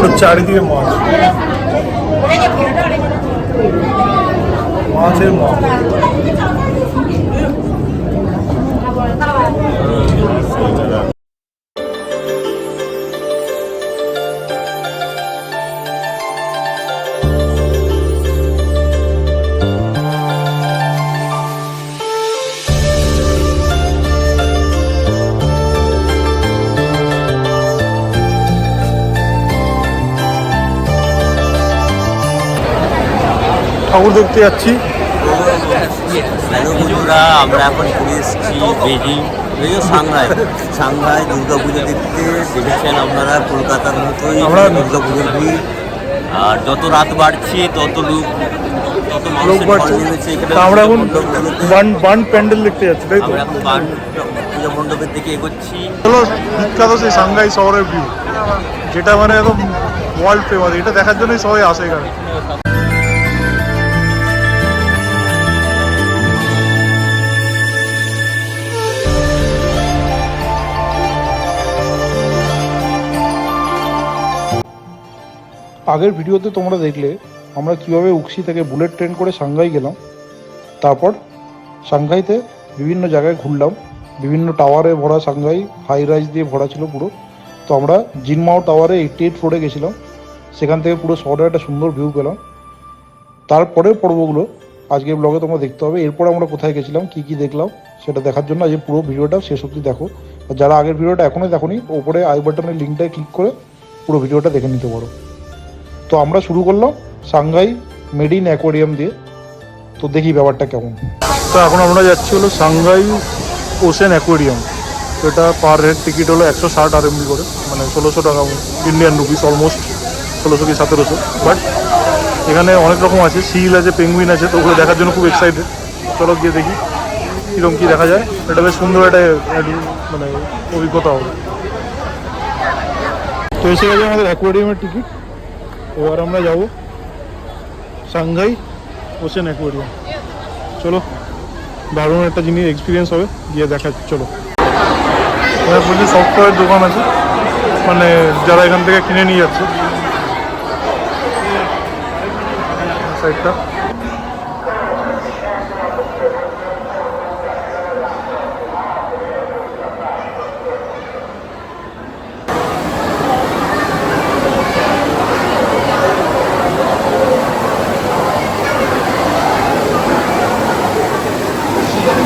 পুরো চারিদিকে মাছ, মাছের মাছ। ঠাকুর দেখতে যাচ্ছি। হ্যালো বন্ধুরা, আমরা এখন ঘুরে এসেছি বেজিং, সাংহাই দুর্গা পুজো দেখতে। দেখেছেন আপনারা কলকাতার মতোই দুর্গা পুজোর ভিড়, আর যত রাত বাড়ছে তত লোক বাড়ছে। আমরা এখন বান প্যান্ডেল দেখতে যাচ্ছি, তাই তো? আমরা এখন বান পূজা মণ্ডপের দিকে এগোচ্ছি। চলো, বিখ্যাত সেই সাংহাই শহরের ভিউ, যেটা মানে একদম ওয়ার্ল্ড ফেমাস। এটা দেখার জন্যই সবাই আসে এখানে। আগের ভিডিওতে তোমরা দেখলে আমরা কিভাবে উক্সি থেকে বুলেট ট্রেন করে সাংহাই গেলাম। তারপর সাংহাইতে বিভিন্ন জায়গায় ঘুরলাম, বিভিন্ন টাওয়ারে ভরা সাংহাই, হাই রাইজ দিয়ে ভরা ছিল পুরো। তো আমরা জিনমাও টাওয়ারে 88 ফ্লোরে গেছিলাম, সেখান থেকে পুরো শহরের একটা সুন্দর ভিউ পেলাম। তারপরের পর্বগুলো আজকের ব্লগে তোমরা দেখতে হবে। এরপর আমরা কোথায় গেছিলাম, কি কি দেখলাম, সেটা দেখার জন্য আজকে পুরো ভিডিওটা শেষ অবধি দেখো। আর যারা আগের ভিডিওটা এখনই দেখোনি, ওপরে আই বাটনের লিঙ্কটায় ক্লিক করে পুরো ভিডিওটা দেখে নিতে পারো। তো আমরা শুরু করলাম সাংহাই মেরিন অ্যাকোয়ারিয়াম দিয়ে। তো দেখি ব্যাপারটা কেমন। তো এখন আমরা যাচ্ছি হলো সাংহাই ওশেন অ্যাকোয়ারিয়াম। তো এটা পার হেড টিকিট হলো 160 RMB করে, মানে 1600 টাকা ইন্ডিয়ান রুপিস, অলমোস্ট 1600 কি 1700। বাট এখানে অনেক রকম আছে, সিল আছে, পেঙ্গুইন আছে, তো ওগুলো দেখার জন্য খুব এক্সাইটেড। চলো গিয়ে দেখি কীরকম কী দেখা যায়। এটা বেশ সুন্দর একটা মানে অভিজ্ঞতা হবে। তো এসে গেছে আমাদের অ্যাকোয়ারিয়ামের টিকিট। এবার আমরা যাব সাংহাই ওশেন অ্যাকোয়ারিয়াম। চলো, দারুণ একটা জিনিস এক্সপিরিয়েন্স হবে, গিয়ে দেখা। চলো, এখানে প্রচুর সফটওয়্যার দোকান আছে, মানে যারা এখান থেকে কিনে নিয়ে যাচ্ছে। সাইডটা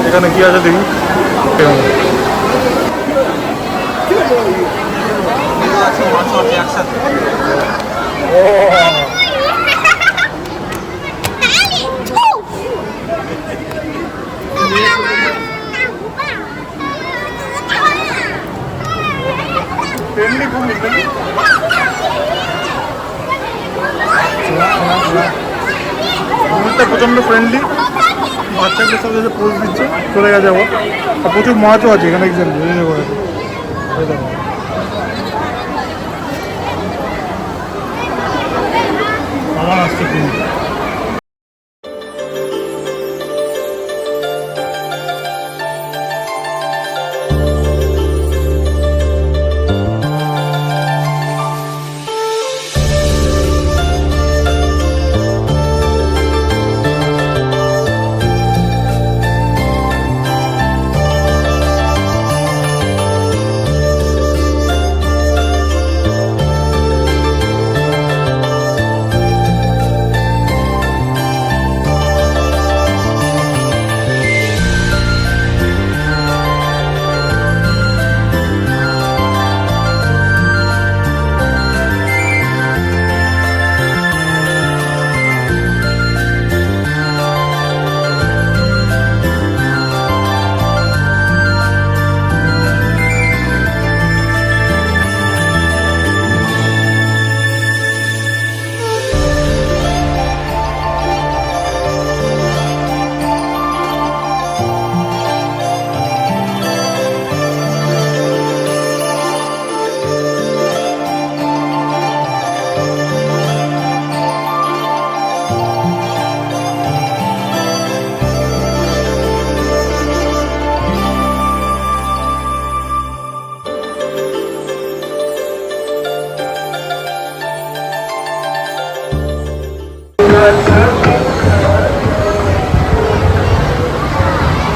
এখানে কি আছে দেখি। প্রচন্ড ফ্রেন্ডলি, বাচ্চাদের সাথে পোজ দিচ্ছে, চলে গেছে আবার। আর প্রচুর মাছও আছে এখানে, আমার আসছে।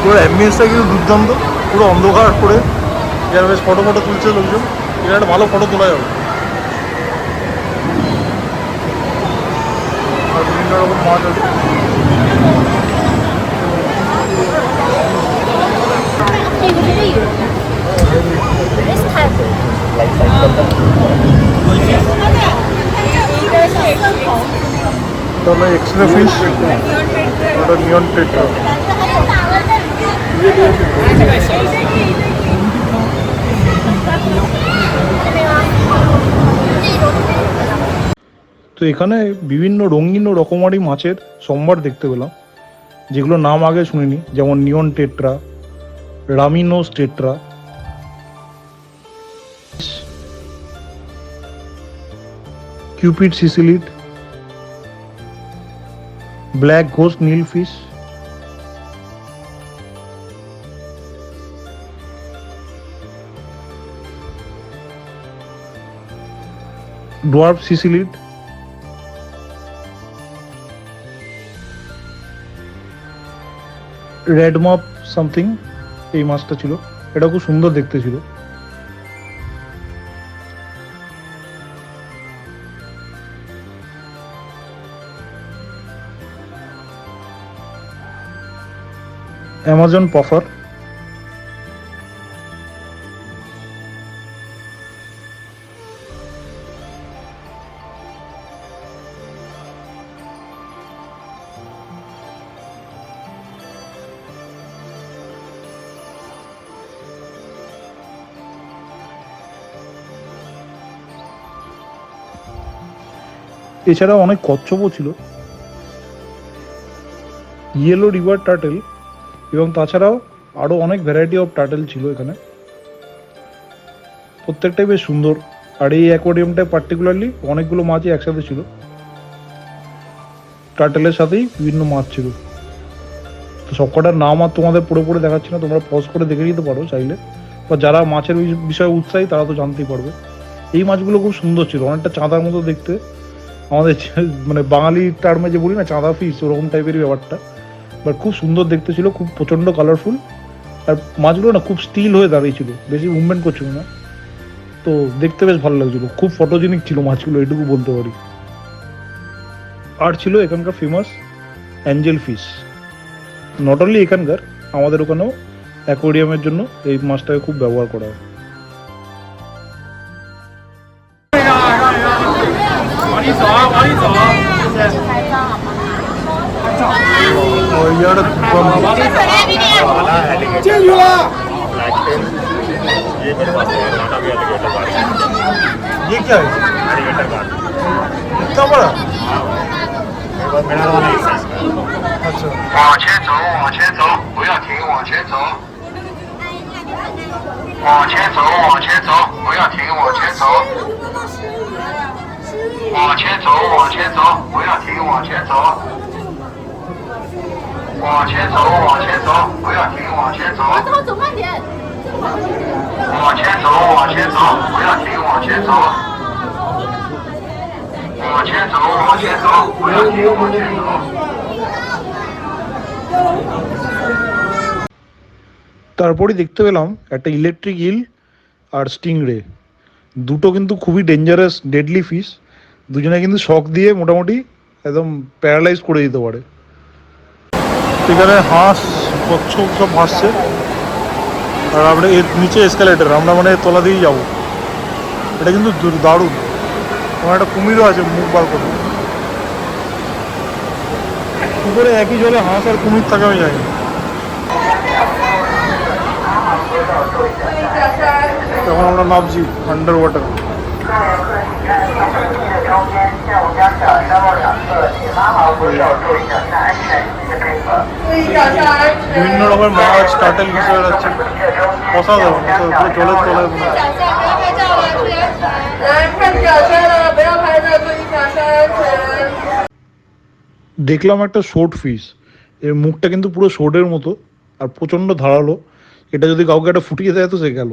পুরো অ্যাম্বিয়েন্সটা কিন্তু দুর্দান্ত, পুরো অন্ধকার করে এখানে বেশ ফটো তুলছে লোকজন। এখানে একটা ভালো ফটো তোলা যাবে। আর বিভিন্ন রকম মাছ আছে। এটা হলো এক্সরে ফিশ, ওটা নিয়ন টেট্রা। তো এখানে বিভিন্ন রঙিন ও রকমারি মাছের সম্ভার দেখতে পেলাম, যেগুলো নাম আগে শুনিনি, যেমন neon tetra, rummy nose tetra, cupid cichlid, black ghost নীল fish, dwarf cichlid, red mop something এই মাছটা ছিল। এটা খুব সুন্দর দেখতে ছিল। অ্যামাজন পফার, এছাড়াও অনেক কচ্ছপও ছিল, ইয়েলো রিভার টার্টেল, এবং তাছাড়াও আরও অনেক ভ্যারাইটি অফ টার্টেল ছিল এখানে। প্রত্যেকটাই বেশ সুন্দর। আর এই অ্যাকোয়ারিয়ামটায় পার্টিকুলারলি অনেকগুলো মাছই একসাথে ছিল, টার্টেলের সাথেই বিভিন্ন মাছ ছিল। তো সবকটার নাম আর তোমাদের পড়ে দেখাচ্ছি না, তোমরা পজ করে দেখে নিতে পারো চাইলে, বা যারা মাছের বিষয়ে উৎসাহী তারা তো জানতেই পারবে। এই মাছগুলো খুব সুন্দর ছিল, অনেকটা চাঁদার মতো দেখতে, আমাদের মানে বাঙালি টার্মে যে বলি না চাঁদা ফিশ, ওরকম টাইপেরই ব্যাপারটা, বাট খুব সুন্দর দেখতে ছিল, খুব প্রচণ্ড কালারফুল। আর মাছগুলো না খুব স্টিল হয়ে দাঁড়িয়েছিল, বেশি মুভমেন্ট করছিল না, তো দেখতে বেশ ভালো লাগছিল। খুব ফটোজেনিক ছিল মাছগুলো, এটুকু বলতে পারি। আর ছিল এখানকার famous Angel fish. Not only এখানকার, আমাদের ওখানেও অ্যাকোয়ারিয়ামের জন্য এই মাছটাকে খুব ব্যবহার করা হয়। ये क्या है? इतना बड़ा? अच्छा।往前走，往前走，不要停，往前走。往前走，往前走，不要停，往前走。往前走，往前走，不要停，往前走。往前走，往前走，不要停，往前走。走慢点。往前走，往前走，不要停，往前走。往前走，往前走，不要停，往前走。তারপরে দেখতে পেলাম একটা ইলেকট্রিক ইল আর স্টিংরে, দুটো কিন্তু খুবই ডেঞ্জারাস ডেডলি ফিশ। দুজনে কিন্তু শক দিয়ে মোটামুটি একদম প্যারালাইজ করে দিতে পারে। এখানে হাঁস কচ্ছপ সব ভাসছে, আর আমরা এর নিচে এসকালেটার, আমরা মানে তলা দিয়েই যাবো। এটা কিন্তু দারুণ। আমার একটা কুমিরও আছে মুখ বার করে। কী করে একই জলে হাঁস আর কুমির থাকে আমি জানি। এখন আমরা নামছি আন্ডার ওয়াটার। বিভিন্ন রকমের মাছ টার্টেল হিসেবে যাচ্ছে, অসাধারণ, জলের তলায় মনে হয়। দেখলাম একটা শোট ফিশ, এর মুখটা কিন্তু পুরো শোটের মতো আর প্রচণ্ড ধারালো। এটা যদি কাউকে একটা ফুটিয়ে দেয় তো সে গেল।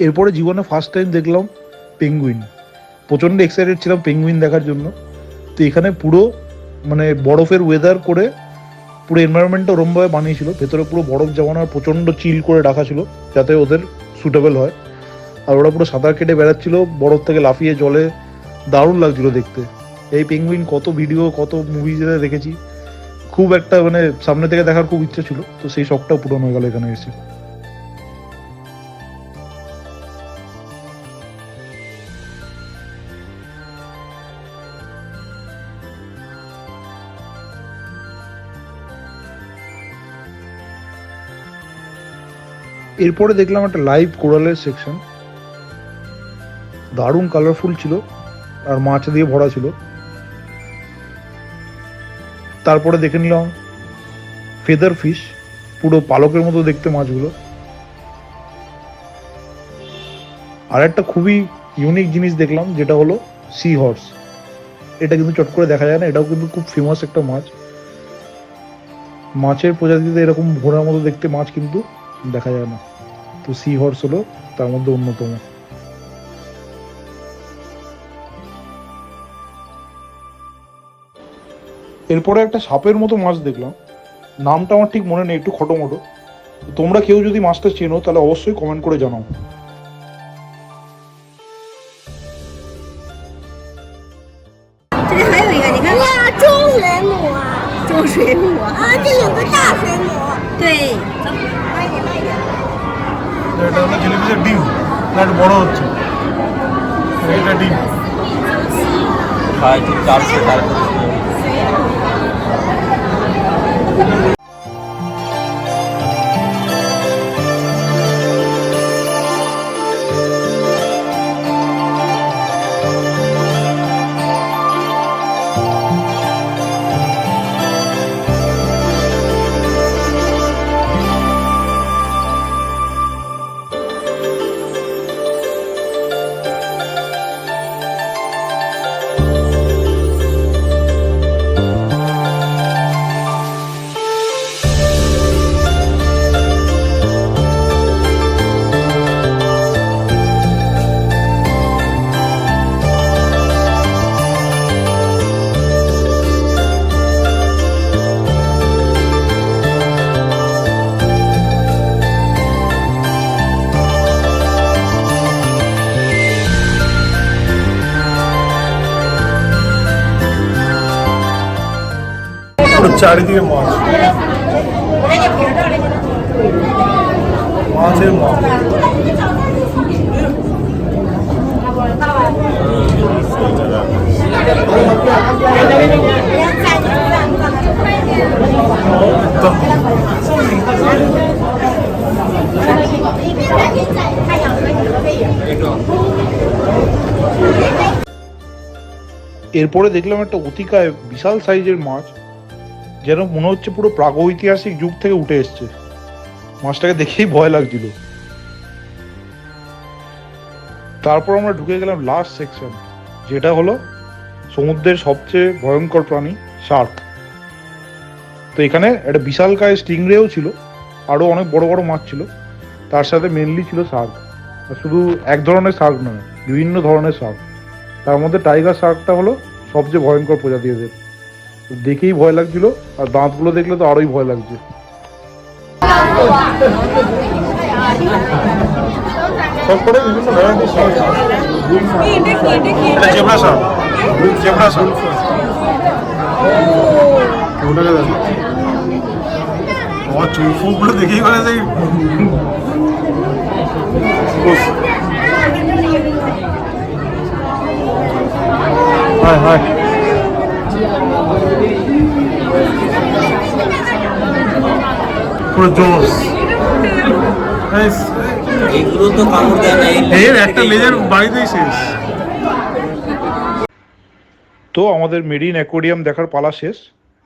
এরপরে জীবনে ফার্স্ট টাইম দেখলাম পেঙ্গুইন। প্রচণ্ড এক্সাইটেড ছিলাম পেঙ্গুইন দেখার জন্য। তো এখানে পুরো মানে বরফের ওয়েদার করে পুরো এনভায়রনমেন্টটা ওরমভাবে বানিয়েছিল, ভেতরে পুরো বরফ জমানোর প্রচণ্ড চিল করে রাখা ছিল যাতে ওদের সুটেবল হয়। আর ওরা পুরো সাঁতার কেটে বেড়াচ্ছিল বরফ থেকে লাফিয়ে জলে, দারুণ লাগছিল দেখতে। এই পেঙ্গুইন কত ভিডিও কত মুভিজে দেখেছি, খুব একটা মানে সামনে থেকে দেখার খুব ইচ্ছা ছিল, তো সেই শখটাও পূরণ হয়ে গেল এখানে এসে। এরপরে দেখলাম একটা লাইভ কোরালের সেকশন, দারুণ কালারফুল ছিল আর মাছ দিয়ে ভরা ছিল। তারপরে দেখে নিলাম ফেদার ফিশ, পুরো পালকের মতো দেখতে মাছগুলো। আর একটা খুবই ইউনিক জিনিস দেখলাম যেটা হলো সি হর্স। এটা কিন্তু চট করে দেখা যায় না, এটাও কিন্তু খুব ফেমাস একটা মাছ। মাছের প্রজাতিতে এরকম ঘোড়ার মতো দেখতে মাছ কিন্তু দেখা যায় না, তো সি হর্স হলো তার মধ্যে অন্যতম। এরপরে একটা সাপের মতো মাছ দেখলাম, নামটা আমার ঠিক মনে নেই, একটু খটোমটো। তোমরা কেউ যদি মাছটা চেনো তাহলে অবশ্যই কমেন্ট করে জানাও। 这里还有一个，你看，哇，种水母啊！种水母啊，啊，这有个大水母。对，走，慢一点，慢一点。 এটা হলো জেলিফিশের ডিম, এটা বড় হচ্ছে, এটা ডিম। 450 টাকা। চারিদিকে মাছ, মাছের মাছ। এরপরে দেখলাম একটা অতিকায় বিশাল সাইজের মাছ, যেন মনে হচ্ছে পুরো প্রাগৈতিহাসিক যুগ থেকে উঠে এসছে। মাছটাকে দেখেই ভয় লাগছিল। তারপর আমরা ঢুকে গেলাম লাস্ট সেকশন, যেটা হলো সমুদ্রের সবচেয়ে ভয়ঙ্কর প্রাণী শার্ক। তো এখানে একটা বিশালকায় স্টিংরেও ছিল, আরও অনেক বড় বড় মাছ ছিল, তার সাথে মেনলি ছিল শার্ক। আর শুধু এক ধরনের শার্ক নয়, বিভিন্ন ধরনের শার্ক। তার মধ্যে টাইগার শার্কটা হলো সবচেয়ে ভয়ঙ্কর প্রজাতি এদের, দেখেই ভয় লাগছিল, আর দাঁতগুলো দেখলে তো আরোই ভয় লাগছে। সবকটাই বিভিন্ন ভ্যারাইটির শার্ক। এটা জেব্রা শার্ক, জেব্রা শার্ক। ওটাকে দেখো, আমার চুল ফুলগুলো দেখেই মানে সেই হায় হায়। পুরো জোস। এগুলো তো কামড় দেয় না, এর একটা লেজের বাড়িতেই শেষ। তো আমাদের মেরিন অ্যাকোয়ারিয়াম দেখার পালা শেষ,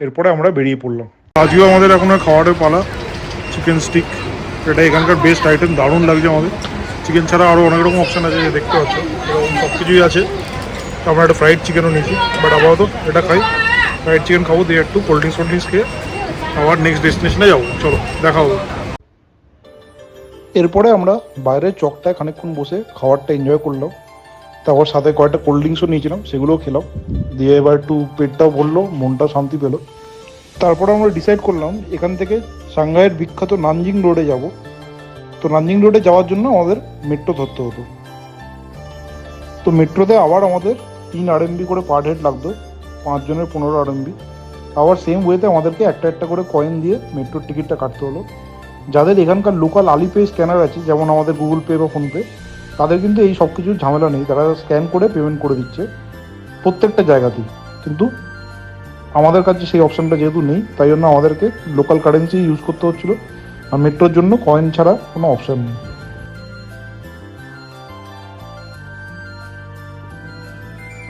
এরপরে আমরা বেরিয়ে পড়লাম। আজকেও আমাদের এখন খাওয়ারের পালা, চিকেন স্টিক। এটা এখানকার বেস্ট আইটেম, দারুণ লাগছে আমাদের। চিকেন ছাড়া আরও অনেক রকম অপশান আছে, যে দেখতে পাচ্ছ এরকম সব কিছুই আছে। আমরা একটা ফ্রাইড চিকেনও নিয়েছি, বাট আপাতত এটা খাই। ফ্রাইড চিকেন খাবো, দিয়ে একটু কোল্ড ড্রিঙ্কস খেয়ে আবার নেক্সট ডেস্টিনেশনে যাবো। চলো দেখা হবে। এরপরে আমরা বাইরের চকটায় খানিকক্ষণ বসে খাবারটা এনজয় করলাম, তারপর সাথে কয়েকটা কোল্ড ড্রিঙ্কসও নিয়েছিলাম, সেগুলোও খেলাম। দিয়ে এবার একটু পেটটাও ভরলো, মনটাও শান্তি পেলো। তারপরে আমরা ডিসাইড করলাম এখান থেকে সাংহাইয়ের বিখ্যাত নানজিং রোডে যাব। তো নানজিং রোডে যাওয়ার জন্য আমাদের মেট্রো ধরতে হতো। তো মেট্রোতে আবার আমাদের 3 RMB করে পার হেড লাগতো, 5 জনের 15 RMB। আবার সেম ওয়েতে আমাদেরকে একটা একটা করে কয়েন দিয়ে মেট্রোর টিকিটটা কাটতে হলো। যাদের এখানকার লোকাল আলিপে স্ক্যানার আছে, যেমন আমাদের গুগল পে বা ফোনপে, তাদের কিন্তু এই সব কিছুর ঝামেলা নেই, তারা স্ক্যান করে পেমেন্ট করে দিচ্ছে প্রত্যেকটা জায়গাতেই। কিন্তু আমাদের কাছে সেই অপশানটা যেহেতু নেই, তাই জন্য আমাদেরকে লোকাল কারেন্সি ইউজ করতে হচ্ছিলো, আর মেট্রোর জন্য কয়েন ছাড়া কোনো অপশান নেই।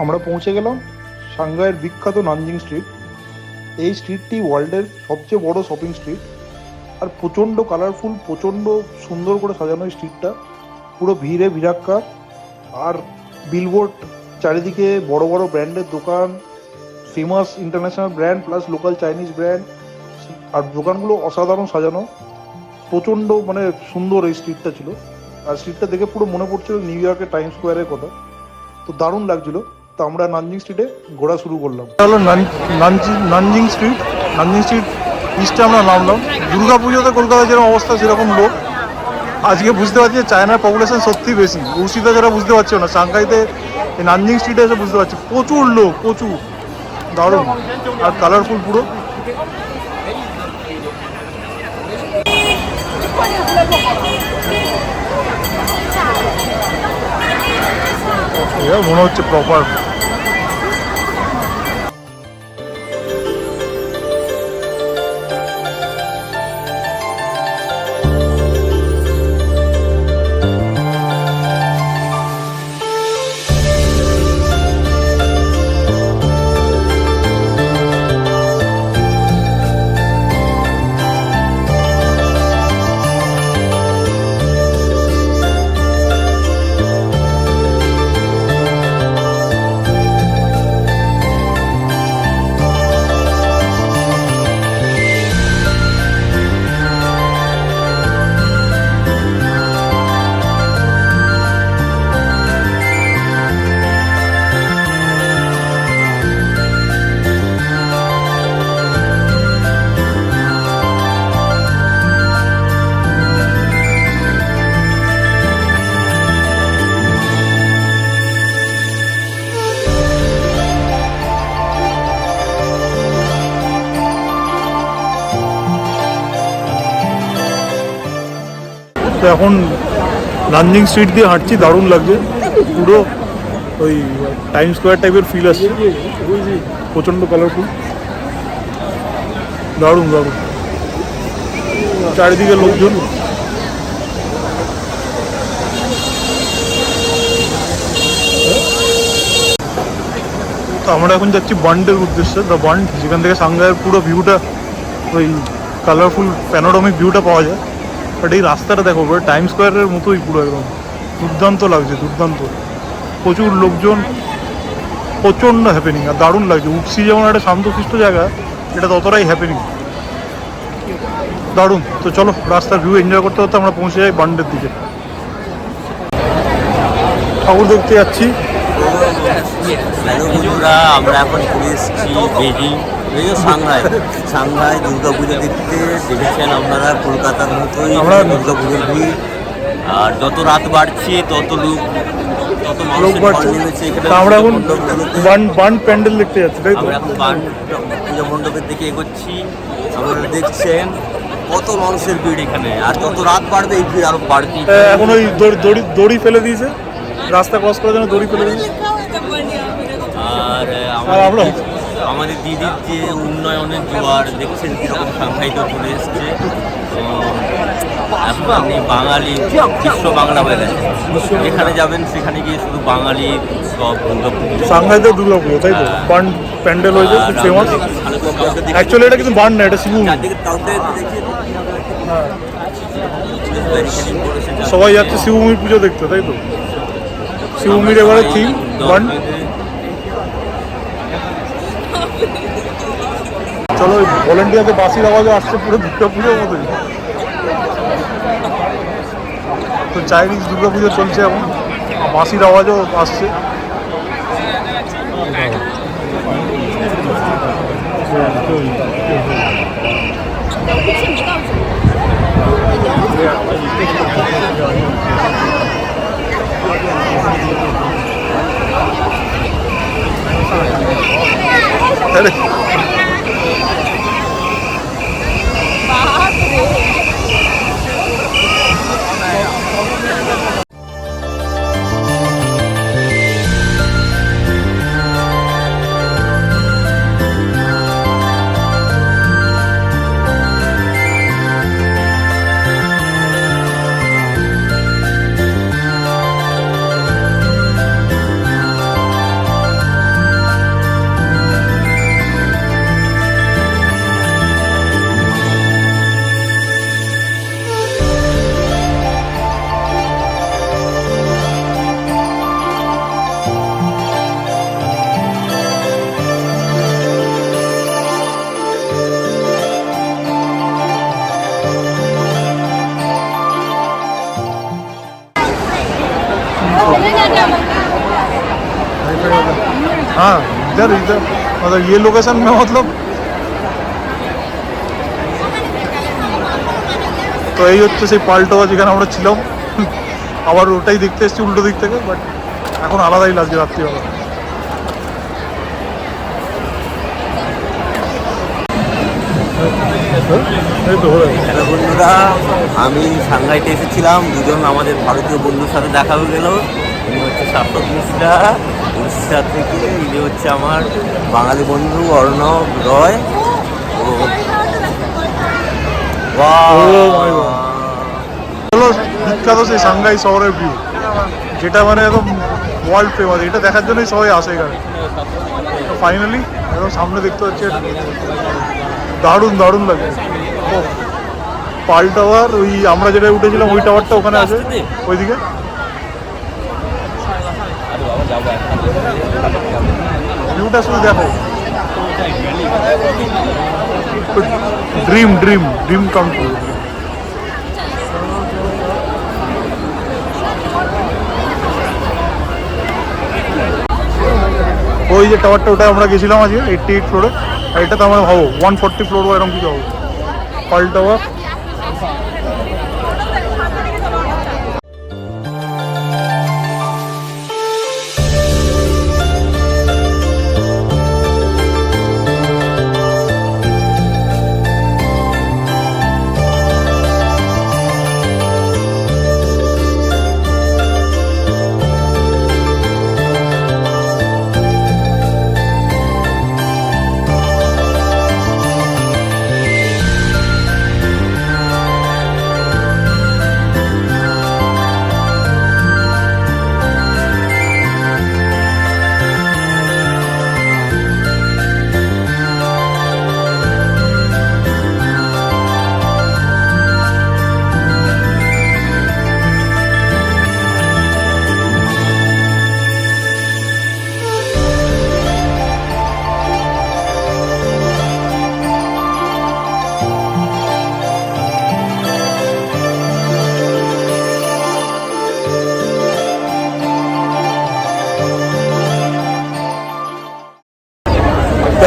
আমরা পৌঁছে গেলাম সাংহাইয়ের বিখ্যাত নানজিং স্ট্রিট। এই স্ট্রিটটি ওয়ার্ল্ডের সবচেয়ে বড় শপিং স্ট্রিট, আর প্রচণ্ড কালারফুল, প্রচণ্ড সুন্দর করে সাজানো এই স্ট্রিটটা, পুরো ভিড়ে ভিড়াক্কা। আর বিলবোর্ড চারিদিকে, বড় বড় ব্র্যান্ডের দোকান, famous international brand plus local Chinese brand, আর দোকানগুলো অসাধারণ সাজানো, প্রচণ্ড মানে সুন্দর এই স্ট্রিটটা ছিল। আর স্ট্রিটটা দেখে পুরো মনে পড়ছিল নিউ ইয়র্কের টাইম স্কোয়ারের কথা, তো দারুণ লাগছিল। তো আমরা নানজিং স্ট্রিটে ঘোরা শুরু করলাম। হলো নানজিং স্ট্রিট ইস্টে আমরা নামলাম। দুর্গা পুজোতে কলকাতা যেরকম অবস্থা সেরকম লোক। আজকে বুঝতে পারছি যে চায়নার পপুলেশন সত্যি বেশি। উসিতে যারা বুঝতে পারছো না, সাংহাইতে এই নানজিং স্ট্রিটে এসে বুঝতে পারছি প্রচুর লোক, প্রচুর দারুণ আর কালারফুল পুরো। মনে হচ্ছে প্রপার। তো এখন নানজিং স্ট্রিট দিয়ে হাঁটছি, দারুণ লাগছে, পুরো ওই টাইম স্কোয়ার টাইপের ফিল আসছে, প্রচণ্ড কালারফুল, দারুণ দারুণ, চারিদিকে লোকজন। তো আমরা এখন যাচ্ছি বান্ডের উদ্দেশ্যে, দ্য বান্ড, যেখান থেকে সাংহাইয়ের পুরো ভিউটা, ওই কালারফুল প্যানোরামিক ভিউটা পাওয়া যায়। বাট এই রাস্তাটা দেখো, টাইম স্কোয়ারের মতোই পুরো একদম দুর্দান্ত লাগছে, দুর্দান্ত, প্রচুর লোকজন, প্রচণ্ড হ্যাপেনিং, আর দারুণ লাগছে। উক্সি যেমন একটা শান্তশিষ্ট জায়গা, এটা ততটাই হ্যাপেনিং, দারুণ। তো চলো রাস্তার ভিউ এনজয় করতে করতে আমরা পৌঁছে যাই বান্ডের দিকে। ঠাকুর দেখতে যাচ্ছি। হ্যালো বন্ধুরা, আমরা এখন ঘুরে এসেছি বেজিং, সাংহাই দুর্গা পুজো দেখতে। দেখেছেন আপনারা কলকাতার মতোই দুর্গা পুজোর ভিড়, আর যত রাত বাড়ছে তত লোক, তত মানুষ নেমেছে এখানে। আমরা এখন বান্ড প্যান্ডেল দেখতে যাচ্ছি, তাই তো? আমরা এখন বান্ড পূজা মণ্ডপের দিকে এগোচ্ছি। আপনারা দেখছেন কত মানুষের ভিড় এখানে, আর যত রাত বাড়বে এই ভিড় আরো বাড়বে। এখন ওই দড়ি ফেলে দিয়েছে, রাস্তা ক্রস করার জন্য দড়ি ফেলে দিয়েছে। আর আমাদের দিদির যে উন্নয়নের জোয়ার দেখছেন কীরকম সাংহাইতে চলে এসছে। এখন আপনি বাঙালি বিশ্ব বাংলা হয়ে গেছে, যেখানে যাবেন সেখানে গিয়ে শুধু বাঙালি সব দুর্গা পুজো। সাংহাইতে দুর্গা পুজো, তাই তো? বান্ড প্যান্ডেল হয়েছে, খুব ফেমাস। অ্যাকচুয়ালি এটা কিন্তু বান্ড না, এটা শিবভূমি। সবাই যাচ্ছে শিবভূমি পুজো দেখতে, তাই তো? শিবভূমির এবারে থিম বান্ড। চলো, ওই ভলেন্টিয়ারদের বাসির আওয়াজও আসছে পুরো দুর্গা পুজোর মতোই। তো চাইনিজ দুর্গাপুজো চলছে এখন, বাঁশির আওয়াজও আসছে। আরে हाँ इधर इधर मतलब ये लोकेशन में मतलब তো এই হচ্ছে সেই পাল্টোয়া যেখানে আমরা ছিলাম। আবার ওটাই দেখতে এসেছি উল্টো দিক থেকে, বাট এখন আলাদাই লাগছে রাত্রিবেলা। হ্যালো বন্ধুরা, আমি সাংঘাইতে এসেছিলাম, দুজন আমাদের ভারতীয় বন্ধুর সাথে দেখা হয়ে গেল। ইনি হচ্ছে সার্থক মিশ্রা উড়িষ্যা থেকে, ইনি হচ্ছে আমার বাঙালি বন্ধু অর্ণব রয়। হলো বিখ্যাত সেই সাংঘাই শহরের ভিউ, যেটা মানে একদম ওয়ার্ল্ড ফেমাস। এটা দেখার জন্যই সবাই আসে এখানে। ফাইনালি একদম সামনে দেখতে হচ্ছে, দারুণ দারুণ লাগে। পাল টাওয়ার, ওই আমরা যেটা উঠেছিলাম ওই টাওয়ারটা ওখানে আছে ওইদিকে। ভিউটা শুধু দেখো, dream dream dream come true. ওই যে টাওয়ারটা, ওটা আমরা গেছিলাম আজকে 88 ফ্লোরে, আর এটা তো আমরা ভাবো 140 ফ্লোর বা এরকম কিছু হবে পাল টাওয়ার।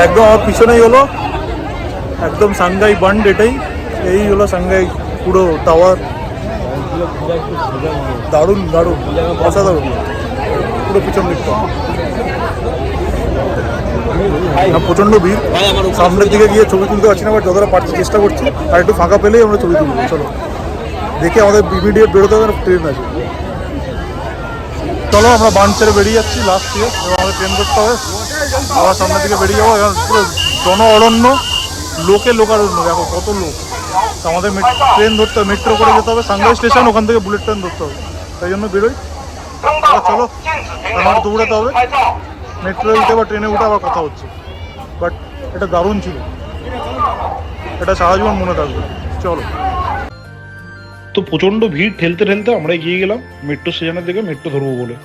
একদম আমার পিছনেই হলো একদম সাংঘাই বান্ড, এটাই এই হলো সাংঘাই পুরো টাওয়ার। দারুণ দারুণ অসাধারণ পুরো পিছন দিকটা। প্রচন্ড ভিড়, সামনের দিকে গিয়ে ছবি তুলতে পারছি না, বাট যতটা পারছি চেষ্টা করছি। আর একটু ফাঁকা পেলেই আমরা ছবি তুলবো। চলো দেখে আমাদের ইমিডিয়েট বেরোতে হবে, ট্রেন আছে। চলো আমরা বান্ড ছেড়ে বেরিয়ে যাচ্ছি লাস্ট দিয়ে, এবার আমাদের ট্রেন করতে হবে। আবার সামনের দিকে বেরিয়ে যাবো। এখন পুরো জন অরণ্য, লোকে লোকারণ্য, দেখো কত লোক। তো আমাদের ট্রেন ধরতে হবে, মেট্রো করে যেতে হবে সাংঘাই স্টেশন, ওখান থেকে বুলেট ট্রেন ধরতে হবে। তাই জন্য বেরোই। চলো আমার দৌড়াতে হবে, মেট্রোয় উঠে বা ট্রেনে উঠে আবার কথা হচ্ছে। বাট এটা দারুণ ছিল, এটা সারা জীবন মনে থাকবে। চলো। তো প্রচণ্ড ভিড় ঠেলতে ঠেলতে আমরা গিয়ে গেলাম মেট্রো স্টেশনের দিকে, মেট্রো ধরবো বলে।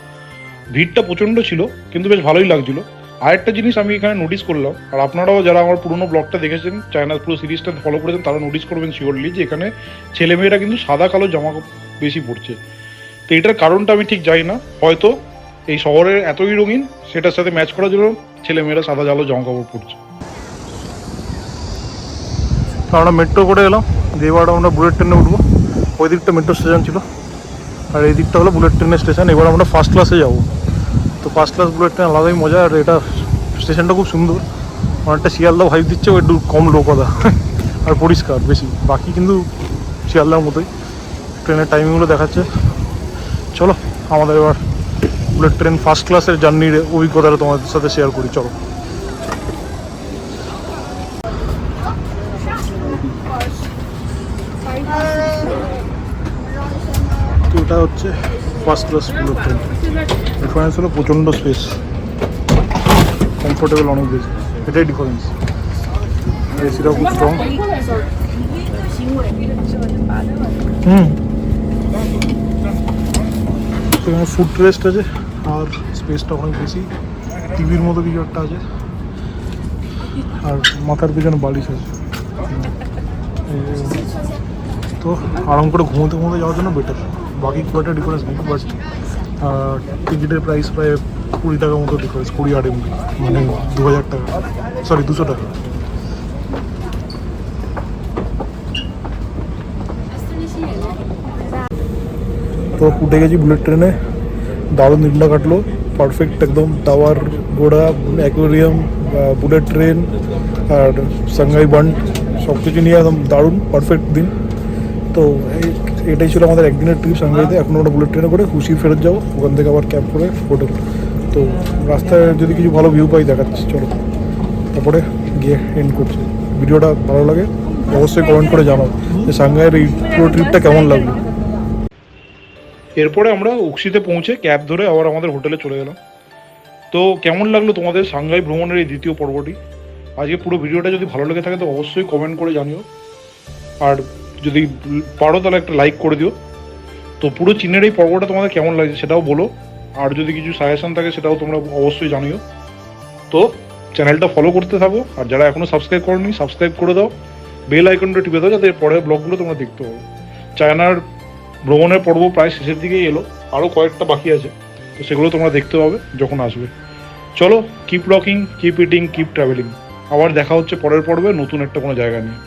ভিড়টা প্রচণ্ড ছিল, কিন্তু বেশ ভালোই লাগছিল। আরেকটা জিনিস আমি এখানে নোটিস করলাম, আর আপনারাও যারা আমার পুরোনো ব্লগটা দেখেছেন, চায়না পুরো সিরিজটা ফলো করেছেন, তারা নোটিস করবেন শিওরলি, যে এখানে ছেলেমেয়েরা কিন্তু সাদা কালো জামা বেশি পড়ছে। তো এটার কারণটা আমি ঠিক জানি না, হয়তো এই শহরের এতই রঙিন সেটার সাথে ম্যাচ করার জন্য ছেলেমেয়েরা সাদা জালো জামা কাপড় পরছে। আমরা মেট্রো করে এলাম, দিয়ে এবার আমরা বুলেট ট্রেনে উঠবো। ওই দিকটা মেট্রো স্টেশন ছিল আর এই দিকটা হলো বুলেট ট্রেনের স্টেশন। এবার আমরা ফার্স্ট ক্লাসে যাবো। তো ফার্স্ট ক্লাস বুলেট ট্রেন আলাদাই মজা। আর এটা স্টেশনটা খুব সুন্দর, অনেকটা শিয়ালদা ভাইব দিচ্ছে, একটু কম লোকদা আর পরিষ্কার বেশি, বাকি কিন্তু শিয়ালদার মতোই। ট্রেনের টাইমিংগুলো দেখাচ্ছে। চলো আমাদের এবার বুলেট ট্রেন ফার্স্ট ক্লাসের জার্নির অভিজ্ঞতাটা তোমাদের সাথে শেয়ার করি, চলো। তো এটা হচ্ছে first class bullet train. Difference হলো প্রচণ্ড স্পেস, কমফোর্টেবল অনেক বেশি, এটাই ডিফারেন্স। এসিটাও খুব স্ট্রং। এখানে ফুড রেস্ট আছে আর স্পেসটা অনেক বেশি, টিভির মতো কিছু একটা আছে আর মাথার পিছনে বালিশ আছে। তো আরাম করে ঘুমোতে ঘুমোতে যাওয়ার জন্য বেটার, বাকি খুব একটা ডিফারেন্স নেই। বাট টিকিটের প্রাইস প্রায় 20 টাকার মতো ডিফারেন্স, 20 RMB, মানে 2000 টাকা, সরি 200 টাকা। তো উঠে গেছি বুলেট ট্রেনে, দারুণ দিনটা কাটলো, পারফেক্ট একদম। টাওয়ার, ঘোড়া, অ্যাকোয়ারিয়াম, বুলেট ট্রেন আর সাংহাই বান্ড সব কিছু নিয়ে একদম দারুণ পারফেক্ট দিন। তো এটাই ছিল আমাদের একদিনের ট্রিপ সাংহাইতে। এখন আমরা বুলেট ট্রেনে করে খুশি ফেরত যাবো, ওখান থেকে আবার ক্যাব করে হোটেল। তো রাস্তায় যদি কিছু ভালো ভিউ পাই দেখাচ্ছি, চলো। তারপরে গিয়ে এন্ড করছি। ভিডিওটা ভালো লাগে অবশ্যই কমেন্ট করে জানাও যে সাংহাইয়ের এই পুরো ট্রিপটা কেমন লাগলো। এরপরে আমরা উক্সিতে পৌঁছে ক্যাব ধরে আবার আমাদের হোটেলে চলে গেলাম। তো কেমন লাগলো তোমাদের সাংহাই ভ্রমণের এই দ্বিতীয় পর্বটি? আজকে পুরো ভিডিওটা যদি ভালো লেগে থাকে তো অবশ্যই কমেন্ট করে জানিও, আর যদি পারো তাহলে একটা লাইক করে দিও। তো পুরো চীনের এই পর্বটা তোমাদের কেমন লাগছে সেটাও বলো, আর যদি কিছু সাজেশন থাকে সেটাও তোমরা অবশ্যই জানিও। তো চ্যানেলটা ফলো করতে থাকো, আর যারা এখনও সাবস্ক্রাইব করোনি সাবস্ক্রাইব করে দাও, বেল আইকনটা টিপে দাও যাতে পরের ব্লগগুলো তোমরা দেখতে পাবো। চায়নার ভ্রমণের পর্ব প্রায় শেষের দিকেই এলো, আরও কয়েকটা বাকি আছে, তো সেগুলো তোমরা দেখতে পাবে যখন আসবে। চলো, keep rocking, keep eating, keep travelling. আবার দেখা হচ্ছে পরের পর্বে নতুন একটা কোনো জায়গা নিয়ে।